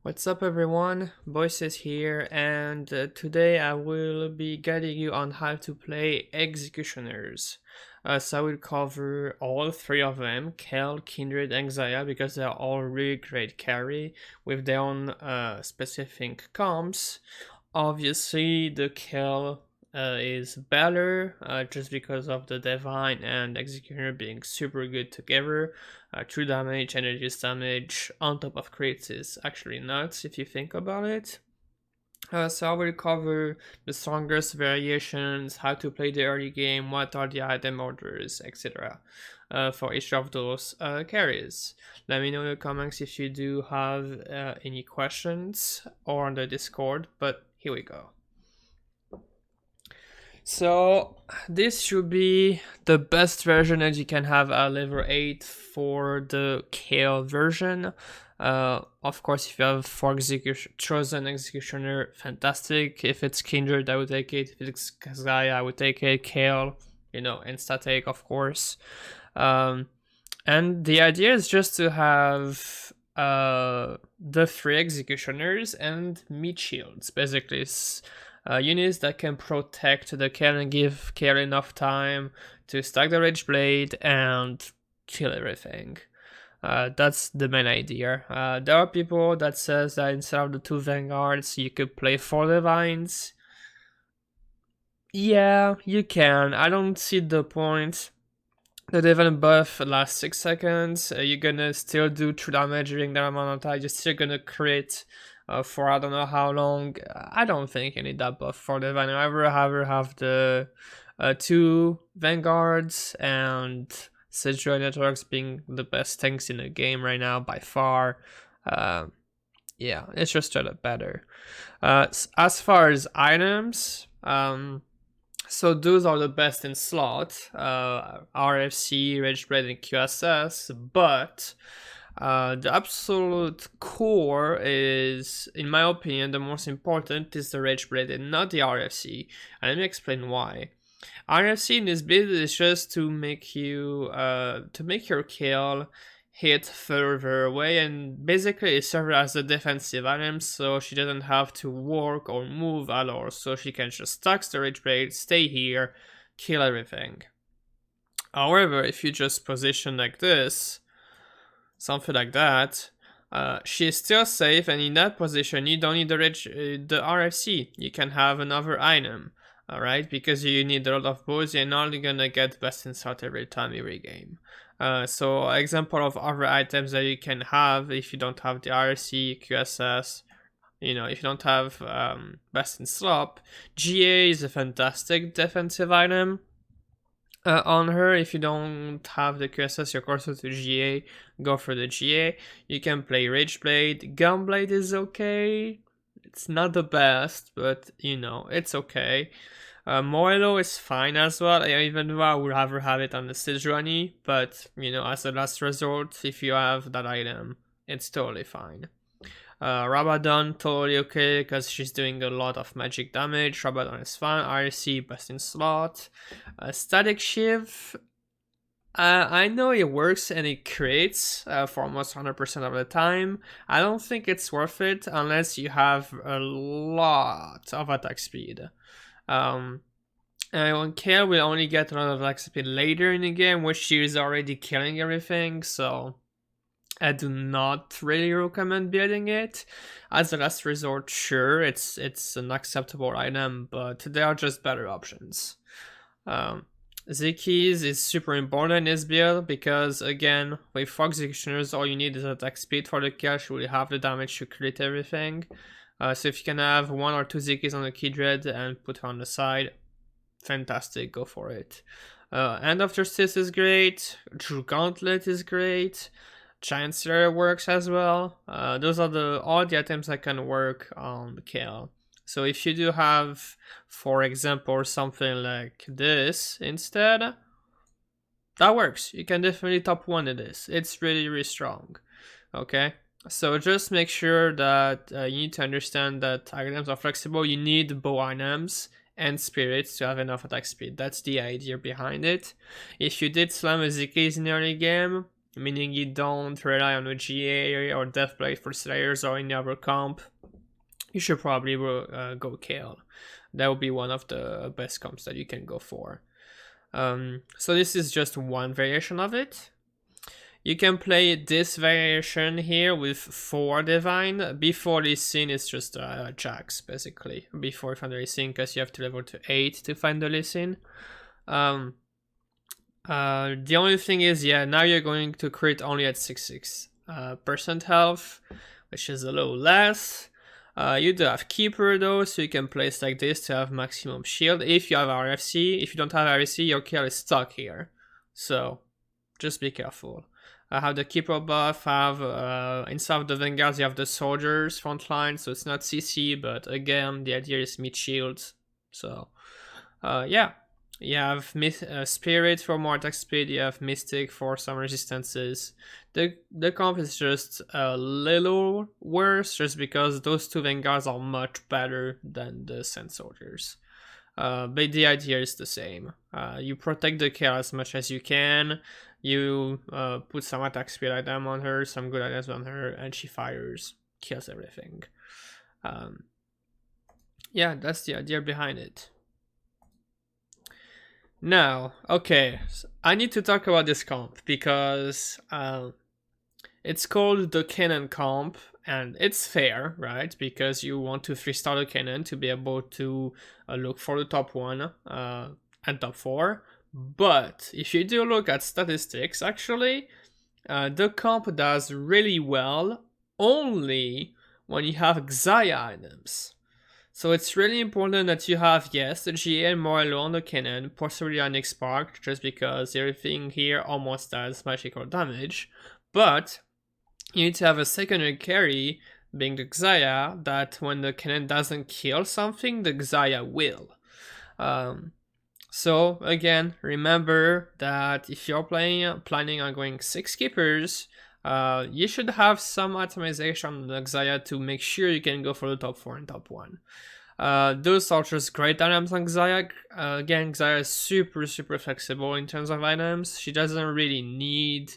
What's up everyone, Voices here, and today I will be guiding you on how to play Executioners. So I will cover all three of them, Kayle, Kindred, and Xayah, because they're all really great carry with their own specific comps. Obviously the Kayle is better just because of the Divine and Executioner being super good together. True damage and reduced damage on top of crits is actually nuts if you think about it. So I will cover the strongest variations, how to play the early game, what are the item orders, etc. For each of those carries. Let me know in the comments if you do have any questions or on the Discord, but here we go. So this should be the best version that you can have at level 8 for the Kayle version. Of course, if you have chosen executioner, fantastic. If it's Kindred, I would take it. If it's Xayah, I would take it. Kayle, insta take, of course. And the idea is just to have the 3 executioners and meat shields, basically. Units that can protect the Kayle and give Kayle enough time to stack the Rage Blade and kill everything. That's the main idea. There are people that says that instead of the 2 Vanguards, you could play 4 Divines. Yeah, you can. I don't see the point. The Divine buff lasts 6 seconds. You're gonna still do true damage during that amount of time. You're still gonna crit for I don't know how long. I don't think you need that buff for the Divine. I would rather have the 2 Vanguards and Sidroid Networks being the best things in the game right now by far. Yeah, it's just a lot better. As far as items, so those are the best in slot, RFC, Rage Blade, and QSS, but the absolute core is, in my opinion, the most important is the Rage Blade and not the RFC. And let me explain why. RFC in this build is just to make you, to make your Kayle hit further away, and basically it serves as a defensive item, so she doesn't have to work or move at all, so she can just stack the Rage Blade, stay here, kill everything. However, if you just position like this, something like that, she is still safe, and in that position you don't need the RFC, you can have another item, alright, because you need a lot of bows, you're not gonna get best in slot every time you regame. So example of other items that you can have if you don't have the RC, QSS, if you don't have best in slop, GA is a fantastic defensive item on her. If you don't have the QSS, you're closer to GA, go for the GA. You can play Rage Blade. Gunblade is okay. It's not the best, but it's okay. Moelo is fine as well, even though I would rather have it on the Sidroni, but as a last resort, if you have that item, it's totally fine. Rabadon, totally okay, because she's doing a lot of magic damage. Rabadon is fine. RC, best in slot. Static Shiv, I know it works and it creates for almost 100% of the time. I don't think it's worth it unless you have a lot of attack speed. And on Kayle, we only get a lot of attack speed later in the game, which she is already killing everything, so I do not really recommend building it. As a last resort, sure, it's an acceptable item, but there are just better options. Zikis is super important in this build because, again, with 4 executioners, all you need is attack speed for the kill. She will have the damage to crit everything. So if you can have 1 or 2 Zikis on the Kindred and put her on the side, fantastic, go for it. End of Justice is great. True Gauntlet is great. Giant Slayer works as well. Those are all the items that can work on the Kayle. So if you do have, for example, something like this instead, that works. You can definitely top 1 in this. It's really, really strong. Okay, so just make sure that you need to understand that items are flexible. You need bow items and spirits to have enough attack speed. That's the idea behind it. If you did slam a ZKs in the early game, meaning you don't rely on a GA or Deathblade for Slayers or any other comp, you should probably go Kayle. That would be one of the best comps that you can go for. So this is just one variation of it. You can play this variation here with 4 Divine. Before Lee Sin, it's just Jax, basically. Before you find the Lee Sin, because you have to level to 8 to find the Lee Sin. The only thing is, yeah, now you're going to crit only at 66% health, which is a little less. You do have Keeper though, so you can place like this to have maximum shield if you have RFC. If you don't have RFC, your kill is stuck here. So, just be careful. I have the Keeper buff, instead of the Vanguards you have the Soldiers frontline, so it's not CC, but again, the idea is mid shields. So, yeah. You have Spirit for more attack speed, you have Mystic for some resistances. The comp is just a little worse, just because those 2 Vanguards are much better than the Sand Soldiers. But the idea is the same. You protect the kill as much as you can. You put some attack speed item on her, some good items on her, and she fires, kills everything. Yeah, that's the idea behind it. Now, okay, so I need to talk about this comp because it's called the Cannon comp, and it's fair, right? Because you want to 3-star the Cannon to be able to look for the top 1 and top 4. But if you do look at statistics, actually, the comp does really well only when you have Xayah items. So it's really important that you have, yes, the GA and Morello on the Cannon, possibly an X-Spark, just because everything here almost does magical damage. But you need to have a secondary carry, being the Xayah, that when the Cannon doesn't kill something, the Xayah will. So again, remember that if you're planning on going 6 Keepers, you should have some atomization on the Xayah to make sure you can go for the top 4 and top 1. Those are just great items on Xayah. Again, Xayah is super flexible in terms of items. She doesn't really need,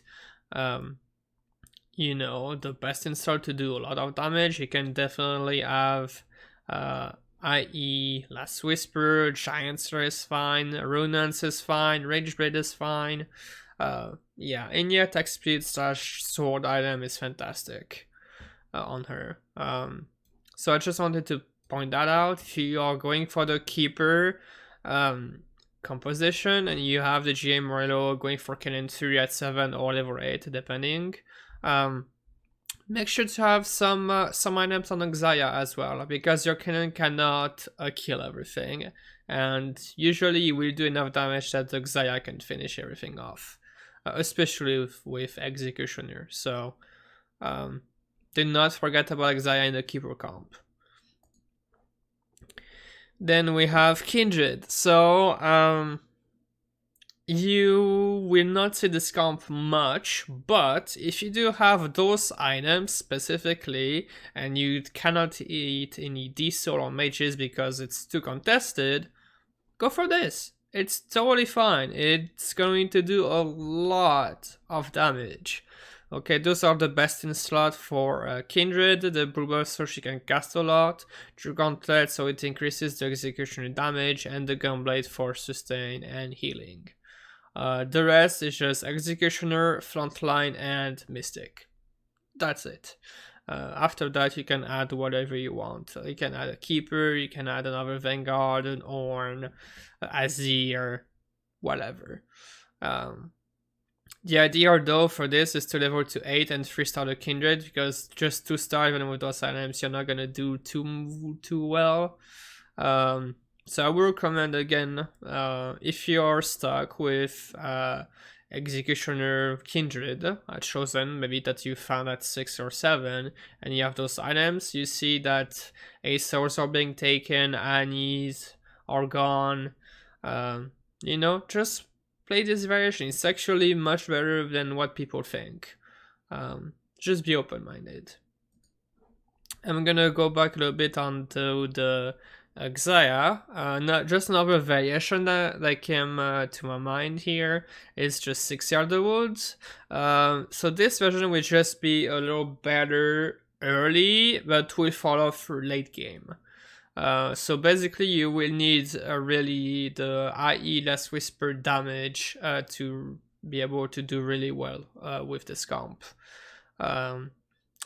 you know, the best install to do a lot of damage. You can definitely have, i.e. Last Whisper, Giant Slayer is fine, Runance is fine, Rage Blade is fine. Yeah, any attack speed / sword item is fantastic on her. So I just wanted to point that out. If you are going for the Keeper composition and you have the GA Morello going for Cannon 3 at 7 or level 8 depending, make sure to have some items on Xayah as well, because your Cannon cannot kill everything, and usually you will do enough damage that the Xayah can finish everything off. Especially with Executioner. So do not forget about Xayah in the Keeper comp. Then we have Kindred. So you will not see this comp much, but if you do have those items specifically and you cannot eat any D-Soul or mages because it's too contested, go for this. It's totally fine. It's going to do a lot of damage. Okay, those are the best in slot for Kindred. The Blue Buff, so she can cast a lot. True Gauntlet, so it increases the execution damage. And the Gunblade for sustain and healing. The rest is just Executioner, Frontline, and Mystic. That's it. After that, you can add whatever you want. You can add a Keeper, you can add another Vanguard, an Ornn, Azir, whatever. The idea though for this is to level to 8 and 3-star the Kindred, because just 2-star even with those items you're not gonna do too well. So I would recommend again, if you're stuck with Executioner Kindred at Chosen, maybe that you found at 6 or 7, and you have those items, you see that Aesors are being taken, Annies are gone, you know, just play this variation. It's actually much better than what people think. Just be open-minded. I'm gonna go back a little bit onto the Xayah, not just another variation that came to my mind here is just 6 Yard Woods. So this version will just be a little better early, but will fall off for late game. So basically, you will need really the IE less whisper damage to be able to do really well with this comp.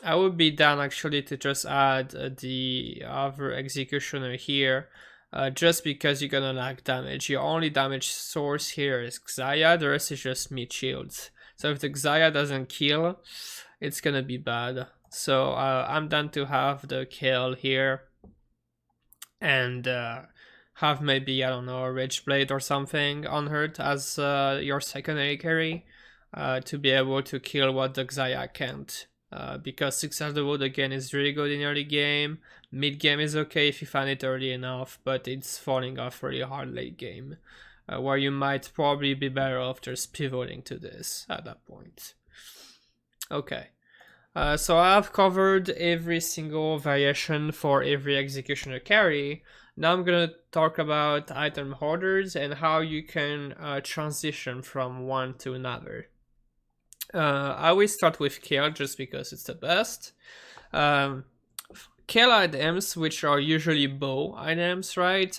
I would be down actually to just add the other executioner here, just because you're gonna lack damage. Your only damage source here is Xayah, the rest is just meat shields. So if the Xayah doesn't kill, it's gonna be bad. So I'm down to have the Kayle here and have maybe, I don't know, a Rage Blade or something on her as your secondary carry to be able to kill what the Xayah can't. Because 6 of the Wood again is really good in early game. Mid game is okay if you find it early enough, but it's falling off really hard late game, where you might probably be better off just pivoting to this at that point. Okay. So I've covered every single variation for every executioner carry. Now I'm gonna talk about item hoarders and how you can transition from one to another. I will start with Kayle just because it's the best. Kayle items, which are usually bow items, right?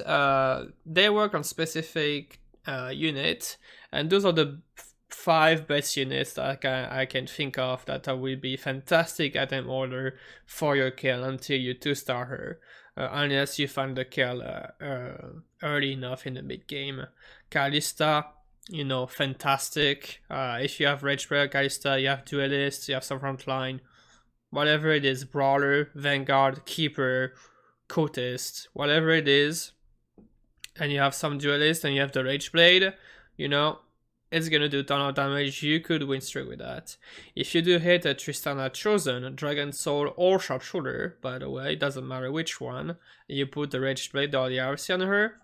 They work on specific units, and those are the 5 best units that I can think of that will be fantastic item order for your Kayle until you 2-star her, unless you find the Kayle early enough in the mid game. Kalista, fantastic. If you have Rage Breaker, Kalista, you have Duelist, you have some frontline, whatever it is, Brawler, Vanguard, Keeper, Cultist, whatever it is, and you have some Duelist and you have the Rage Blade, it's gonna do a ton of damage. You could win straight with that. If you do hit a Tristana Chosen, Dragon Soul, or Sharpshooter, by the way, it doesn't matter which one, you put the Rage Blade or the RC on her,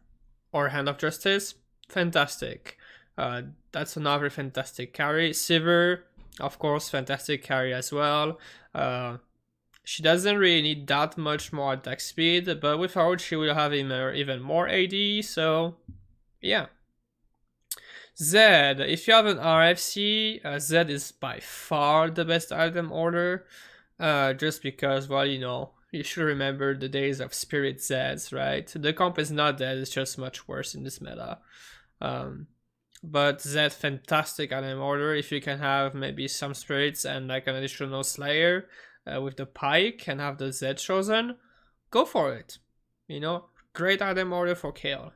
or Hand of Justice, fantastic. That's another fantastic carry. Sivir, of course, fantastic carry as well. She doesn't really need that much more attack speed, but without she will have even more AD, so yeah. Zed, if you have an RFC, Zed is by far the best item order, just because, well, you should remember the days of Spirit Zeds, right? The comp is not dead, it's just much worse in this meta. But Zed, fantastic item order. If you can have maybe some spirits and like an additional Slayer with the Pike and have the Zed chosen, go for it. Great item order for Kayle.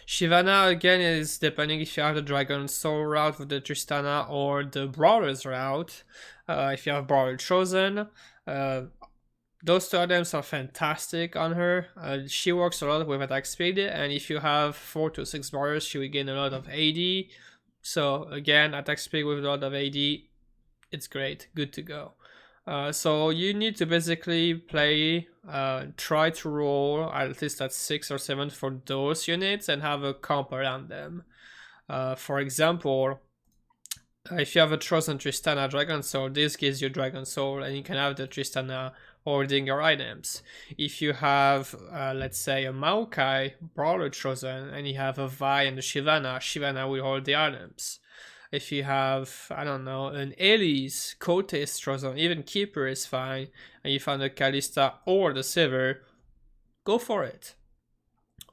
Shyvana again is depending if you have the Dragon Soul route with the Tristana or the Brawler's route. If you have Brawler chosen, those 2 items are fantastic on her. She works a lot with attack speed, and if you have 4 to 6 brawlers, she will gain a lot of AD. So again, attack speed with a lot of AD, it's great, good to go. So you need to basically play, try to roll at least at 6 or 7 for those units and have a comp around them. For example, if you have a Chosen Tristana Dragon Soul, this gives you Dragon Soul, and you can have the Tristana hoarding your items. If you have, let's say, a Maokai Brawler Chosen, and you have a Vi and a Shyvana will hold the items. If you have, I don't know, an Elise, Cultist Chosen, even Keeper is fine, and you find the Kalista or the Sivir, go for it.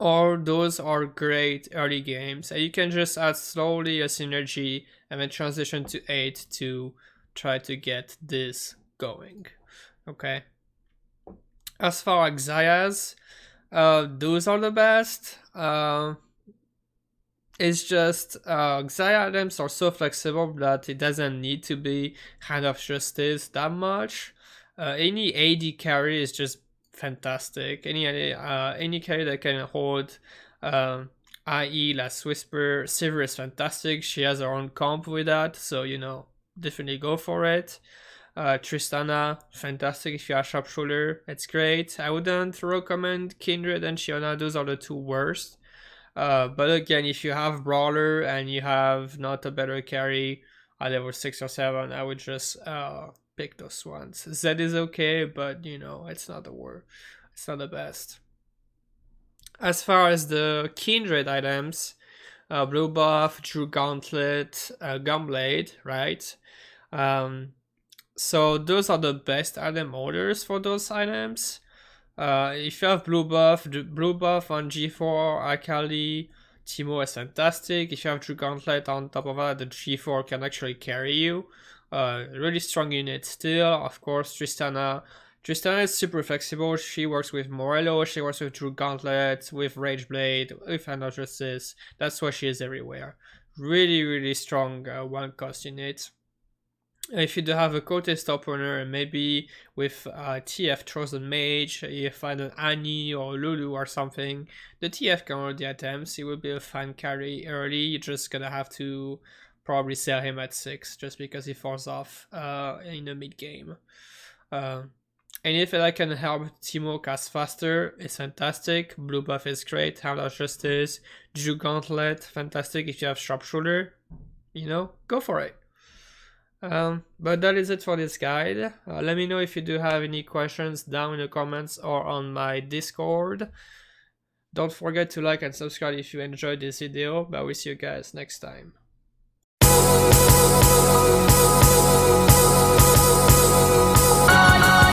Or those are great early games, and you can just add slowly a synergy and then transition to 8 to try to get this going. Okay. As far as Xayahs, those are the best. It's just Xayah items are so flexible that it doesn't need to be Hand of Justice that much. Any AD carry is just fantastic. Any carry that can hold IE, Last Whisper, Sivir is fantastic. She has her own comp with that, so definitely go for it. Tristana, fantastic if you have Sharpshooter, it's great. I wouldn't recommend Kindred and Shiona, those are the 2 worst. But again, if you have Brawler and you have not a better carry at level 6 or 7, I would just pick those ones. Zed is okay, but it's not the worst. It's not the best. As far as the Kindred items, blue buff, Drew Gauntlet, Gunblade, right? Um, so those are the best item orders for those items. If you have blue buff, the blue buff on G4, Akali, Teemo is fantastic. If you have Drew Gauntlet on top of that, the G4 can actually carry you. Really strong unit still. Of course, Tristana. Tristana is super flexible. She works with Morello, she works with Drew Gauntlet, with Rage Blade, with Hand of Justice. That's why she is everywhere. Really, really strong one cost unit. If you do have a contest opener, maybe with TF Chosen Mage, you find an Annie or Lulu or something, the TF can hold the items. It will be a fun carry early. You're just gonna have to probably sell him at 6 just because he falls off in the mid game. Anything that can help Teemo cast faster is fantastic. Blue buff is great. Hand of Justice, Drew Gauntlet, fantastic. If you have Sharpshooter, go for it. But that is it for this guide. Let me know if you do have any questions down in the comments or on my Discord. Don't forget to like and subscribe if you enjoyed this video, but we'll see you guys next time.